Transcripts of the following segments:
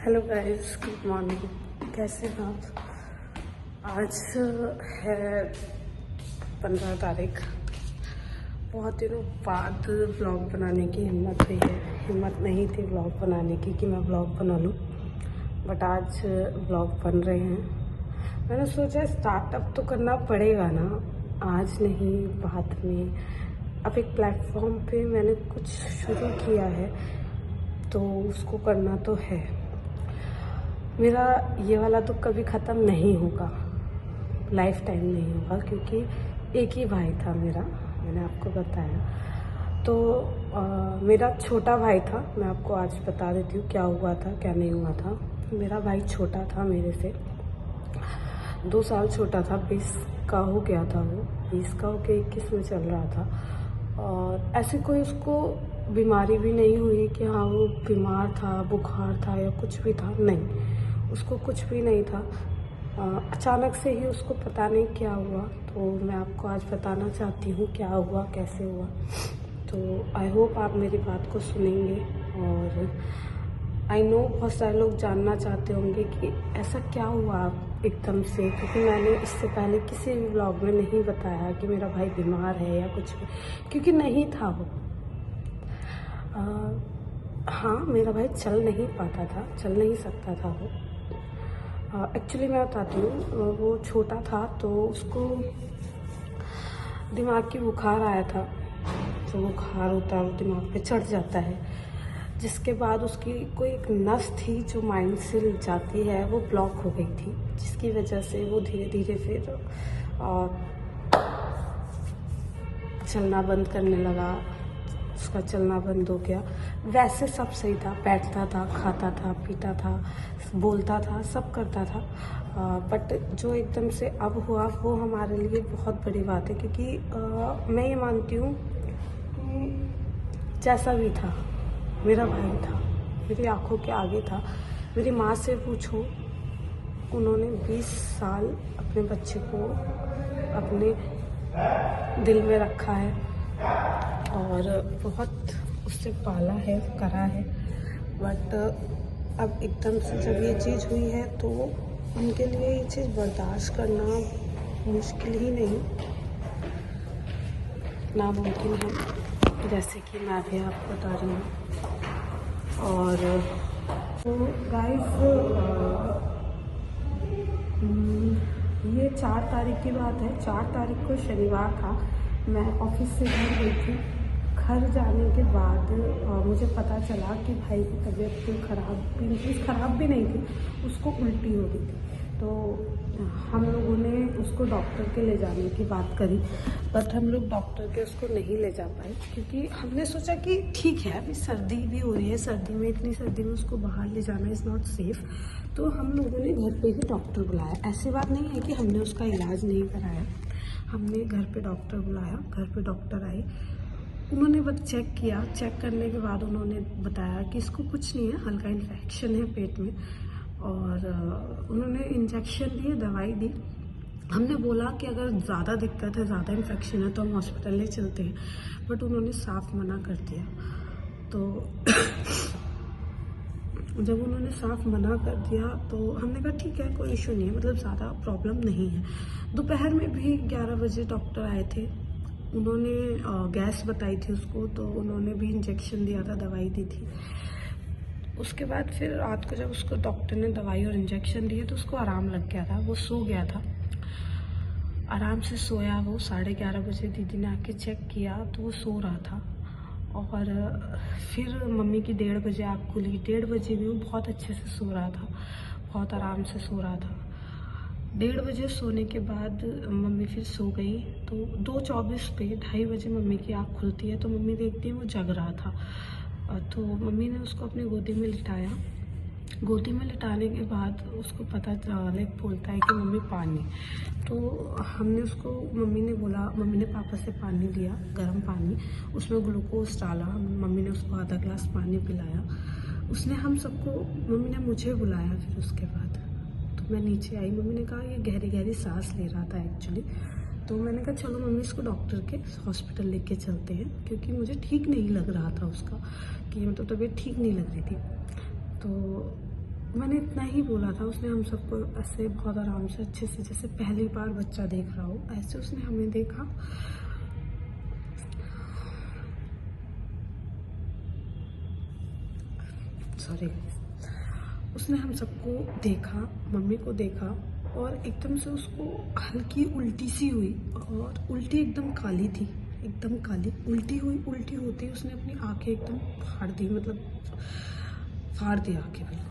Hello guys, good morning. कैसे हैं आप? आज है 15 तारीख। बहुत दिनों बाद ब्लॉग बनाने की हिम्मत हुई है। हिम्मत नहीं थी ब्लॉग बनाने की कि मैं ब्लॉग बना लूँ, बट आज ब्लॉग बन रहे हैं। मैंने सोचा स्टार्टअप तो करना पड़ेगा ना, आज नहीं बाद में। अब एक प्लेटफॉर्म पे मैंने कुछ शुरू किया है तो उसको करना तो है। मेरा ये वाला तो कभी ख़त्म नहीं होगा, लाइफ टाइम नहीं होगा, क्योंकि एक ही भाई था मेरा, मैंने आपको बताया। तो मेरा छोटा भाई था। मैं आपको आज बता देती हूँ क्या हुआ था क्या नहीं हुआ था। मेरा भाई छोटा था मेरे से, 2 साल छोटा था। 20 का हो गया था वो, 20 का होके 21 में चल रहा था। और ऐसे कोई उसको बीमारी भी नहीं हुई कि हाँ वो बीमार था, बुखार था या कुछ भी था, नहीं, उसको कुछ भी नहीं था। अचानक से ही उसको पता नहीं क्या हुआ। तो मैं आपको आज बताना चाहती हूँ क्या हुआ, कैसे हुआ। तो आई होप आप मेरी बात को सुनेंगे। और आई नो बहुत सारे लोग जानना चाहते होंगे कि ऐसा क्या हुआ एकदम से, क्योंकि मैंने इससे पहले किसी भी ब्लॉग में नहीं बताया कि मेरा भाई बीमार है या कुछ भी, क्योंकि नहीं था वो। हाँ, मेरा भाई चल नहीं पाता था, चल नहीं सकता था वो। एक्चुअली मैं बताती हूँ, वो छोटा था तो उसको दिमाग की बुखार आया था। जो बुखार होता है वो दिमाग पे चढ़ जाता है, जिसके बाद उसकी कोई एक नस थी जो माइंड से जाती है, वो ब्लॉक हो गई थी, जिसकी वजह से वो धीरे धीरे फिर चलना बंद करने लगा। उसका चलना बंद हो गया। वैसे सब सही था, बैठता था, खाता था, पीता था, बोलता था, सब करता था। बट जो एकदम से अब हुआ वो हमारे लिए बहुत बड़ी बात है, क्योंकि मैं ये मानती हूँ कि जैसा भी था मेरा भाई था, मेरी आंखों के आगे था। मेरी माँ से पूछो, उन्होंने 20 साल अपने बच्चे को अपने दिल में रखा है और बहुत उससे पाला है, करा है। बट अब एकदम से जब ये चीज़ हुई है तो उनके लिए ये चीज़ बर्दाश्त करना मुश्किल ही नहीं, नामुमकिन है, जैसे कि मैं भी आपको बता रही हूँ। और तो गाइस, ये 4 तारीख की बात है। 4 तारीख को शनिवार था। मैं ऑफिस से घर गई थी। घर जाने के बाद मुझे पता चला कि भाई की तबीयत कोई ख़राब भी नहीं थी, उसको उल्टी हो गई थी। तो हम लोगों ने उसको डॉक्टर के ले जाने की बात करी, बट हम लोग डॉक्टर के उसको नहीं ले जा पाए, क्योंकि हमने सोचा कि ठीक है, अभी सर्दी भी हो रही है, सर्दी में, इतनी सर्दी में उसको बाहर ले जाना इज़ नॉट सेफ़। तो हम लोगों ने घर पे ही डॉक्टर बुलाया। ऐसी बात नहीं है कि हमने उसका इलाज नहीं कराया, हमने घर पे डॉक्टर बुलाया। घर पे डॉक्टर आए, उन्होंने बस चेक किया। चेक करने के बाद उन्होंने बताया कि इसको कुछ नहीं है, हल्का इन्फेक्शन है पेट में। और उन्होंने इंजेक्शन दिए, दवाई दी। हमने बोला कि अगर ज़्यादा दिक्कत है, ज़्यादा इन्फेक्शन है तो हम हॉस्पिटल ले चलते हैं, बट उन्होंने साफ मना कर दिया। तो जब उन्होंने साफ मना कर दिया तो हमने कहा ठीक है, कोई इशू नहीं है, मतलब ज़्यादा प्रॉब्लम नहीं है। दोपहर में भी 11 बजे डॉक्टर आए थे। उन्होंने गैस बताई थी उसको, तो उन्होंने भी इंजेक्शन दिया था, दवाई दी थी। उसके बाद फिर रात को जब उसको डॉक्टर ने दवाई और इंजेक्शन दिए तो उसको आराम लग गया था, वो सो गया था। आराम से सोया वो। 11:30 बजे दीदी ने आके चेक किया तो वो सो रहा था। और फिर मम्मी की 1:30 बजे आँख खुली। 1:30 बजे भी वो बहुत अच्छे से सो रहा था, बहुत आराम से सो रहा था। 1:30 बजे सोने के बाद मम्मी फिर सो गई। तो 2:24 पे, 2:30 बजे मम्मी की आँख खुलती है तो मम्मी देखती है वो जग रहा था। तो मम्मी ने उसको अपनी गोदी में लिटाया। गोदी में लिटाने के बाद उसको पता चला, बोलता है कि मम्मी पानी। तो हमने उसको, मम्मी ने पापा से पानी लिया, गर्म पानी, उसमें ग्लूकोज डाला। मम्मी ने उसको आधा ग्लास पानी पिलाया। उसने हम सबको, मम्मी ने मुझे बुलाया। फिर उसके बाद तो मैं नीचे आई। मम्मी ने कहा ये गहरी गहरी सांस ले रहा था एक्चुअली। तो मैंने कहा चलो मम्मी इसको डॉक्टर के हॉस्पिटल लेके चलते हैं, क्योंकि मुझे ठीक नहीं लग रहा था उसका, कि मतलब तबीयत ठीक नहीं लग रही थी। तो मैंने इतना ही बोला था। उसने हम सबको ऐसे बहुत आराम से अच्छे से, जैसे पहली बार बच्चा देख रहा हो, ऐसे उसने हमें देखा। सॉरी, उसने हम सबको देखा, मम्मी को देखा, और एकदम से उसको हल्की उल्टी सी हुई, और उल्टी एकदम काली थी, एकदम काली उल्टी हुई। उल्टी होती उसने अपनी आंखें एकदम फाड़ दी, मतलब फाड़ दी आंखें बिल्कुल।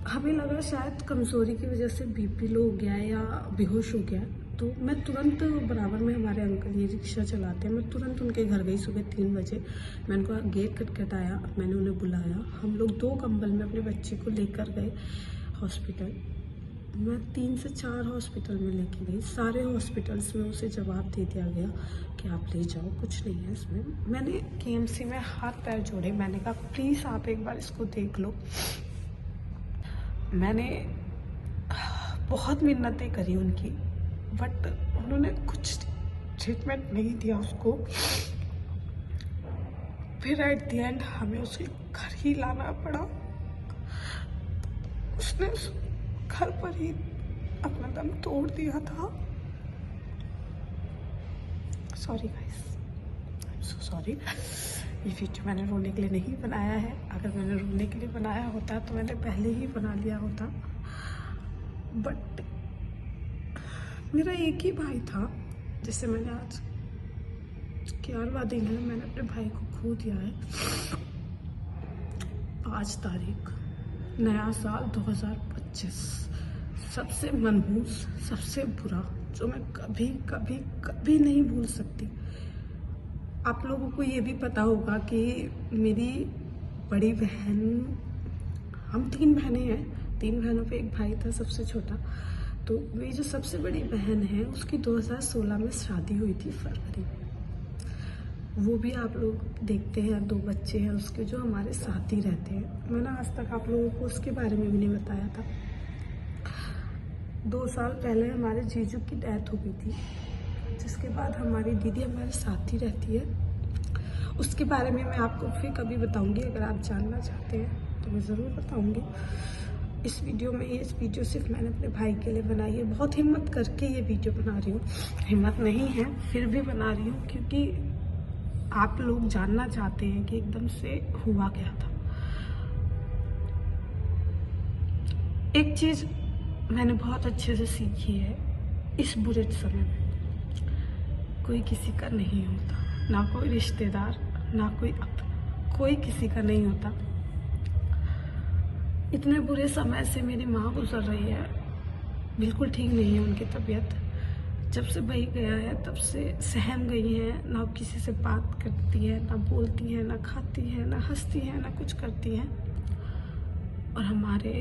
हमें लगा शायद कमज़ोरी की वजह से बीपी लो हो गया या बेहोश हो गया। तो मैं तुरंत, बराबर में हमारे अंकल ये रिक्शा चलाते हैं, मैं तुरंत उनके घर गई सुबह 3 बजे। मैं उनका गेट खटखटाया, मैंने उन्हें बुलाया। हम लोग 2 कंबल में अपने बच्चे को लेकर गए हॉस्पिटल। मैं 3 से 4 हॉस्पिटल में लेके गई। सारे हॉस्पिटल्स में उसे जवाब दे दिया गया कि आप ले जाओ, कुछ नहीं है इसमें। मैंने केएमसी में हाथ पैर जोड़े, मैंने कहा प्लीज़ आप एक बार इसको देख लो। मैंने बहुत मिन्नतें करी उनकी, बट उन्होंने कुछ ट्रीटमेंट नहीं दिया उसको। फिर एट द एंड हमें उसे घर ही लाना पड़ा। उसने उस घर पर ही अपना दम तोड़ दिया था। Sorry guys, I am so sorry. ये वीडियो मैंने रोने के लिए नहीं बनाया है। अगर मैंने रोने के लिए बनाया होता तो मैंने पहले ही बना लिया होता। बट मेरा एक ही भाई था जिससे मैंने आज 11वां दिन है, मैंने अपने भाई को खो दिया है। 5 तारीख, नया साल 2025, सबसे मनहूस, सबसे बुरा, जो मैं कभी कभी कभी नहीं भूल सकती। आप लोगों को ये भी पता होगा कि मेरी बड़ी बहन, हम 3 बहनें हैं, 3 बहनों पे एक भाई था सबसे छोटा। तो मेरी जो सबसे बड़ी बहन है उसकी 2016 में शादी हुई थी, फरवरी में। वो भी आप लोग देखते हैं, 2 बच्चे हैं उसके जो हमारे साथ ही रहते हैं। मैंने आज तक आप लोगों को उसके बारे में भी नहीं बताया था। 2 साल पहले हमारे जीजू की डेथ हो गई थी, जिसके बाद हमारी दीदी हमारे साथ ही रहती है। उसके बारे में मैं आपको फिर कभी बताऊंगी, अगर आप जानना चाहते हैं तो मैं ज़रूर बताऊंगी। इस वीडियो में, ये वीडियो सिर्फ मैंने अपने भाई के लिए बनाई है। बहुत हिम्मत करके ये वीडियो बना रही हूँ, हिम्मत नहीं है फिर भी बना रही हूँ, क्योंकि आप लोग जानना चाहते हैं कि एकदम से हुआ क्या था। एक चीज़ मैंने बहुत अच्छे से सीखी है, इस बुरे समय में कोई किसी का नहीं होता, ना कोई रिश्तेदार, ना कोई अपना, कोई किसी का नहीं होता। इतने बुरे समय से मेरी माँ गुजर रही है, बिल्कुल ठीक नहीं है उनकी तबीयत। जब से भाई गया है तब से सहम गई हैं, ना किसी से बात करती है, ना बोलती है, ना खाती है, ना हंसती है, ना कुछ करती है। और हमारे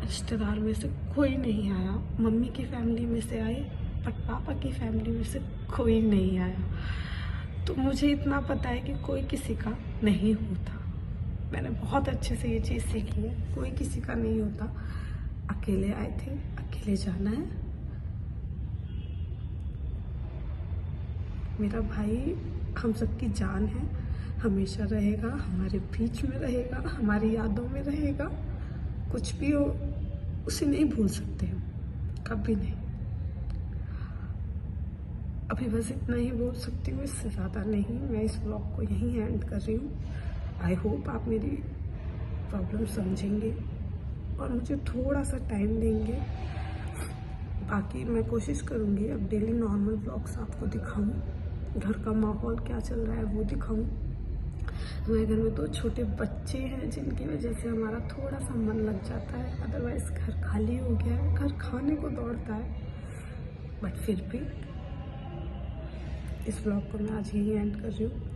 रिश्तेदार में से कोई नहीं आया। मम्मी की फैमिली में से आए, बट पापा की फैमिली में से कोई नहीं आया। तो मुझे इतना पता है कि कोई किसी का नहीं होता। मैंने बहुत अच्छे से ये चीज़ सीखी है, कोई किसी का नहीं होता। अकेले आए थे, अकेले जाना है। मेरा भाई हम सबकी जान है, हमेशा रहेगा, हमारे बीच में रहेगा, हमारी यादों में रहेगा। कुछ भी हो उसे नहीं भूल सकते हम, कभी नहीं। अभी बस इतना ही बोल सकती हूँ, इससे ज़्यादा नहीं। मैं इस व्लॉग को यहीं एंड कर रही हूँ। आई होप आप मेरी प्रॉब्लम समझेंगे और मुझे थोड़ा सा टाइम देंगे। बाकी मैं कोशिश करूँगी अब डेली नॉर्मल व्लॉग्स आपको दिखाऊँ, घर का माहौल क्या चल रहा है वो दिखाऊँ। हमारे घर में 2 छोटे बच्चे हैं जिनकी वजह से हमारा थोड़ा सा मन लग जाता है, अदरवाइज़ घर खाली हो गया है। घर खाने को दौड़ता है, बट फिर भी इस व्लॉग को मैं आज यही एंड कर रही हूँ।